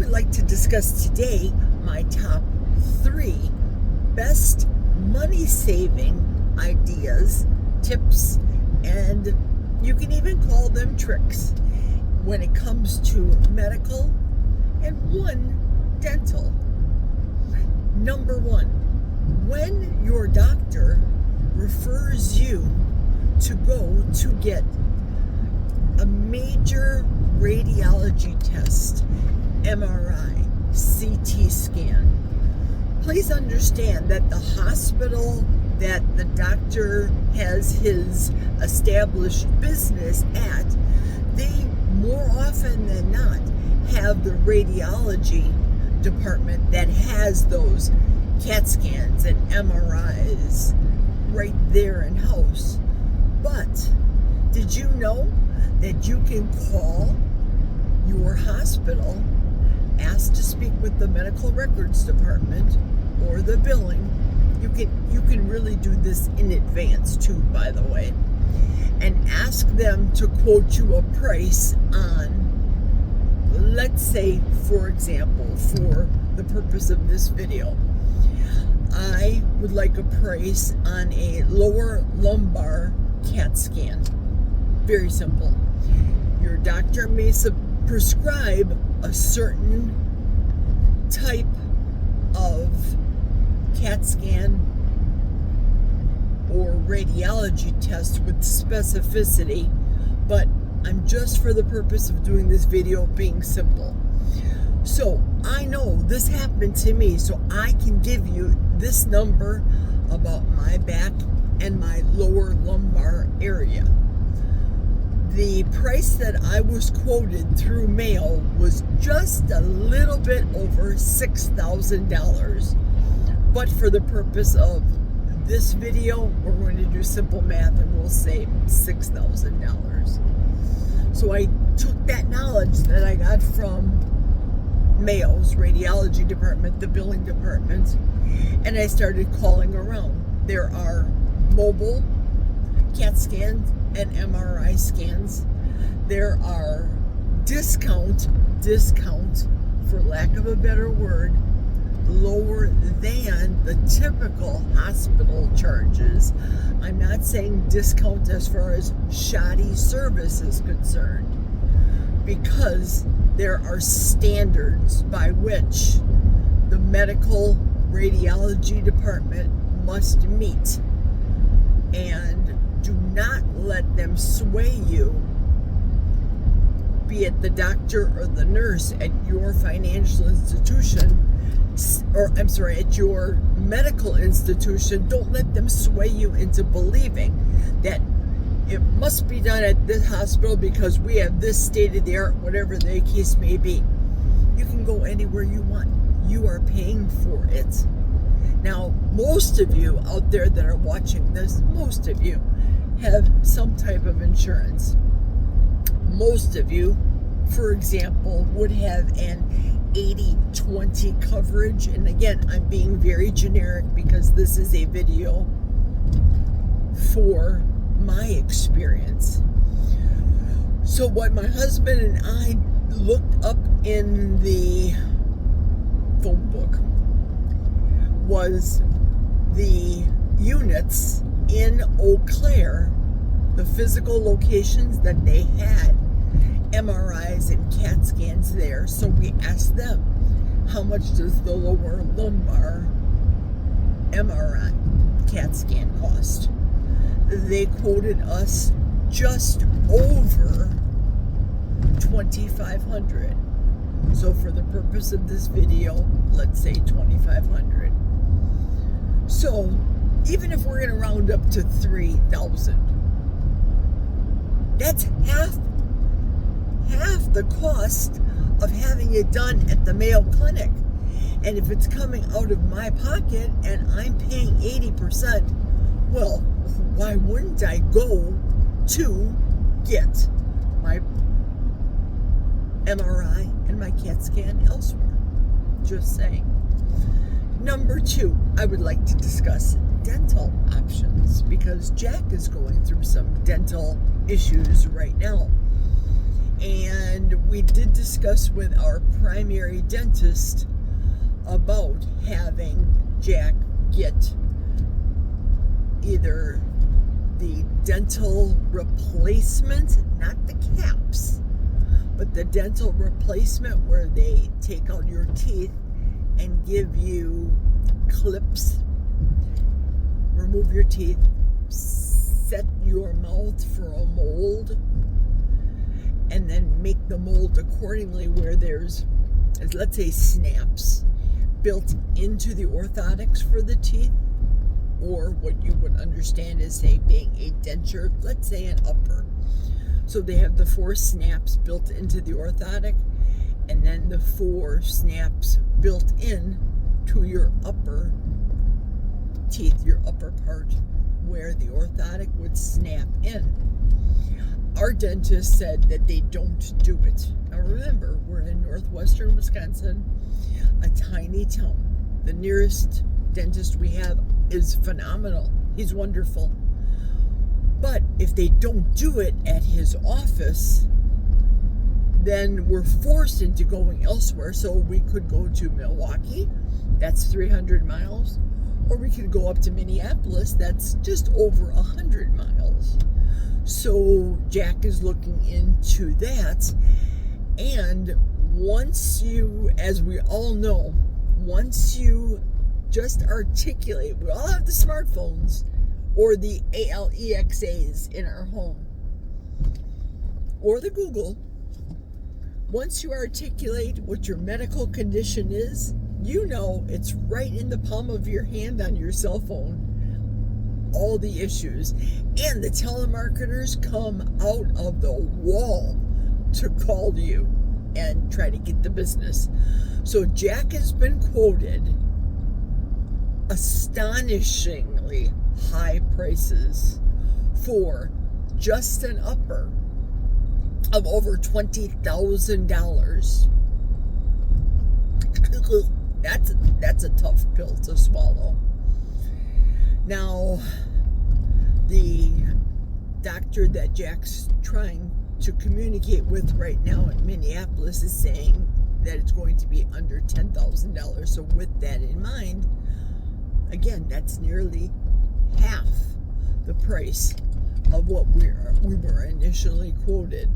would like to discuss today my top 3 best money-saving ideas, tips, and you can even call them tricks when it comes to medical and 1 dental. Number 1, when your doctor refers you to go to get a major radiology test, MRI, CT scan, please understand that the hospital that the doctor has his established business at, they more often than not have the radiology department that has those CAT scans and MRIs right there in house. But did you know that you can call your hospital, ask to speak with the medical records department or the billing? You can really do this in advance too, by the way, and ask them to quote you a price on, let's say, for example, for the purpose of this video, I would like a price on a lower lumbar CAT scan. Very simple. Your doctor may prescribe a certain type of CAT scan or radiology test with specificity, but I'm just, for the purpose of doing this video, being simple. So I know this happened to me, so I can give you this number about my back and my lower lumbar area. The price that I was quoted through mail was just a little bit over $6,000. But for the purpose of this video, we're going to do simple math and we'll say $6,000. So I took that knowledge that I got from Mayo's radiology department, the billing department, and I started calling around. There are mobile CAT scans and MRI scans. There are discount, for lack of a better word, lower than the typical hospital charges. I'm not saying discount as far as shoddy service is concerned, because there are standards by which the medical radiology department must meet, and do not let them sway you, be it the doctor or the nurse at your financial institution, at your medical institution. Don't let them sway you into believing that it must be done at this hospital because we have this state-of-the-art, whatever the case may be. You can go anywhere you want. You are paying for it. Now, most of you out there that are watching this, most of you have some type of insurance. Most of you, for example, would have an 80-20 coverage. And again, I'm being very generic because this is a video for my experience. So what my husband and I looked up in the phone book was the units in Eau Claire, the physical locations that they had MRIs and CAT scans there. So we asked them, how much does the lower lumbar MRI CAT scan cost? They quoted us just over $2,500. So for the purpose of this video, let's say $2,500. So even if we're going to round up to $3,000, that's half the cost of having it done at the Mayo Clinic. And if it's coming out of my pocket and I'm paying 80%, well, why wouldn't I go to get my MRI and my CAT scan elsewhere? Just saying. Number 2, I would like to discuss dental options, because Jack is going through some dental issues right now. And we did discuss with our primary dentist about having Jack get either the dental replacement, not the caps, but the dental replacement where they take out your teeth and give you clips, remove your teeth, set your mouth for a mold, and then make the mold accordingly where there's, let's say, snaps built into the orthotics for the teeth, or what you would understand as, say, being a denture, let's say an upper. So they have the 4 snaps built into the orthotic, and then the 4 snaps built in to your upper teeth, your upper part where the orthotic would snap in. Our dentist said that they don't do it. Now remember, we're in northwestern Wisconsin, a tiny town. The nearest dentist we have is phenomenal. He's wonderful. But if they don't do it at his office, then we're forced into going elsewhere. So we could go to Milwaukee, that's 300 miles, or we could go up to Minneapolis, that's just over 100 miles. So Jack is looking into that. And once you, as we all know, once you just articulate, we all have the smartphones or the Alexas in our home, or the Google. Once you articulate what your medical condition is, you know it's right in the palm of your hand on your cell phone, all the issues. And the telemarketers come out of the wall to call you and try to get the business. So Jack has been quoted astonishingly high prices for just an upper of over $20,000. That's a tough pill to swallow. Now, the doctor that Jack's trying to communicate with right now in Minneapolis is saying that it's going to be under $10,000. So with that in mind, again, that's nearly half the price of what we were initially quoted.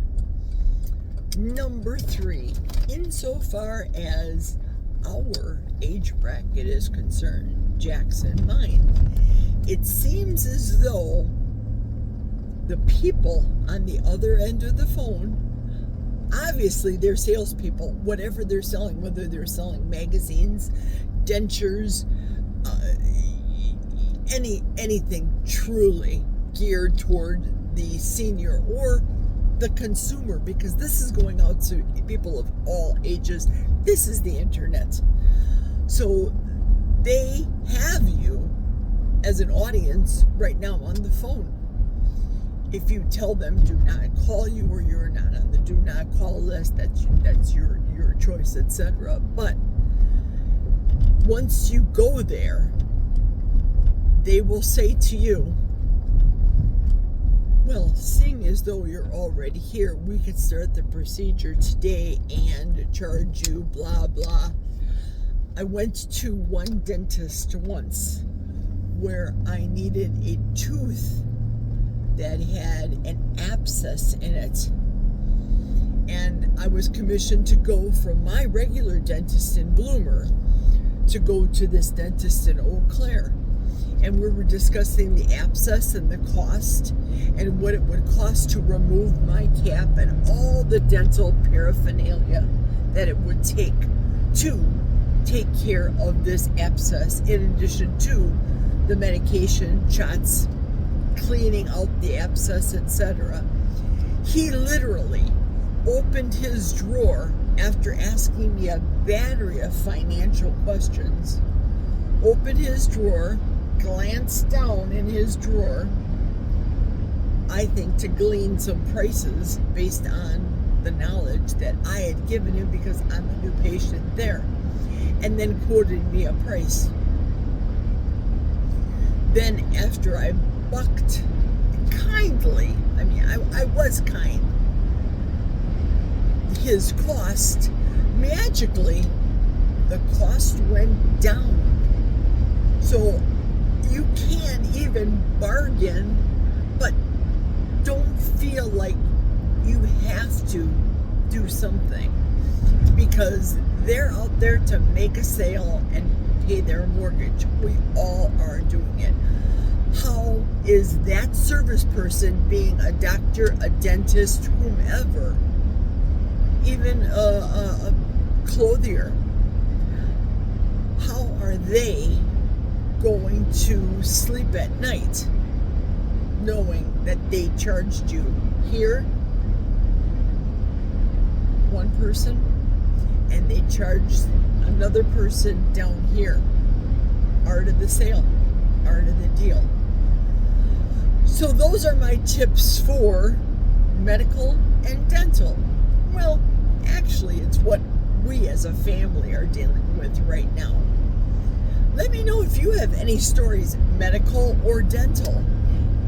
Number 3, insofar as our age bracket is concerned, Jack's and mine, it seems as though the people on the other end of the phone, obviously they're salespeople, whatever they're selling, whether they're selling magazines, dentures, anything truly geared toward the senior or the consumer, because this is going out to people of all ages. This is the internet. So they have you as an audience right now on the phone. If you tell them do not call you, or you're not on the do not call list, that's your choice, etc. But once you go there, they will say to you, well, seeing as though you're already here, we could start the procedure today and charge you blah blah. I went to one dentist once where I needed a tooth that had an abscess in it, and I was commissioned to go from my regular dentist in Bloomer to go to this dentist in Eau Claire. And we were discussing the abscess and the cost and what it would cost to remove my cap and all the dental paraphernalia that it would take to take care of this abscess, in addition to the medication, shots, cleaning out the abscess, etc. He literally opened his drawer after asking me a battery of financial questions, opened his drawer, glanced down in his drawer, I think to glean some prices based on the knowledge that I had given him because I'm a new patient there, and then quoted me a price. Then after I bucked kindly, I was kind, his cost, magically, the cost went down. So you can even bargain, but don't feel like you have to do something, because they're out there to make a sale and pay their mortgage. We all are doing it. How is that service person, being a doctor, a dentist, whomever, even a clothier, how are they going to sleep at night knowing that they charged you here one person and they charged another person down here? Art of the sale, art of the deal. So those are my tips for medical and dental. Well, actually, it's what we as a family are dealing with right now. Let me know if you have any stories, medical or dental.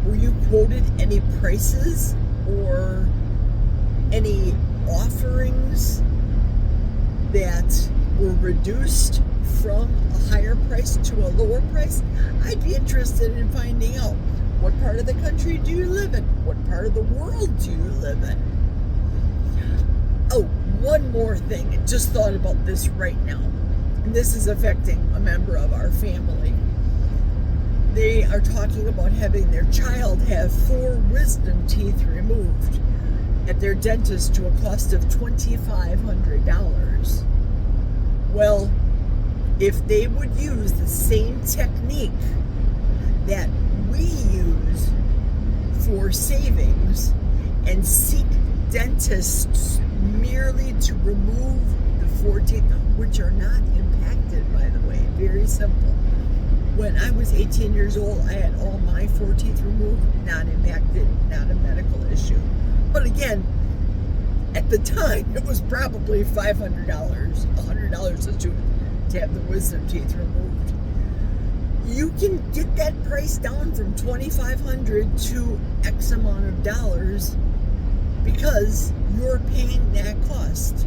Were you quoted any prices or any offerings that were reduced from a higher price to a lower price? I'd be interested in finding out. What part of the country do you live in? What part of the world do you live in? Oh, one more thing. I just thought about this right now. And this is affecting a member of our family. They are talking about having their child have 4 wisdom teeth removed at their dentist to a cost of $2,500. Well, if they would use the same technique that we use for savings and seek dentists merely to remove the 4 teeth, which are not impacted, by the way, very simple. When I was 18 years old, I had all my 4 teeth removed, not impacted, not a medical issue. But again, at the time, it was probably $500, $100 a tooth to have the wisdom teeth removed. You can get that price down from $2,500 to X amount of dollars because you're paying that cost.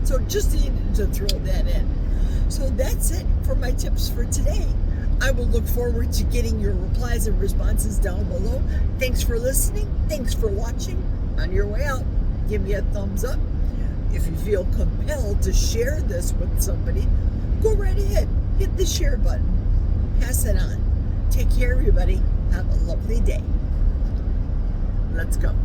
So just needed to throw that in. So that's it for my tips for today. I will look forward to getting your replies and responses down below. Thanks for listening. Thanks for watching. On your way out, give me a thumbs up. If you feel compelled to share this with somebody, go right ahead. Hit the share button. Pass it on. Take care, everybody. Have a lovely day. Let's go.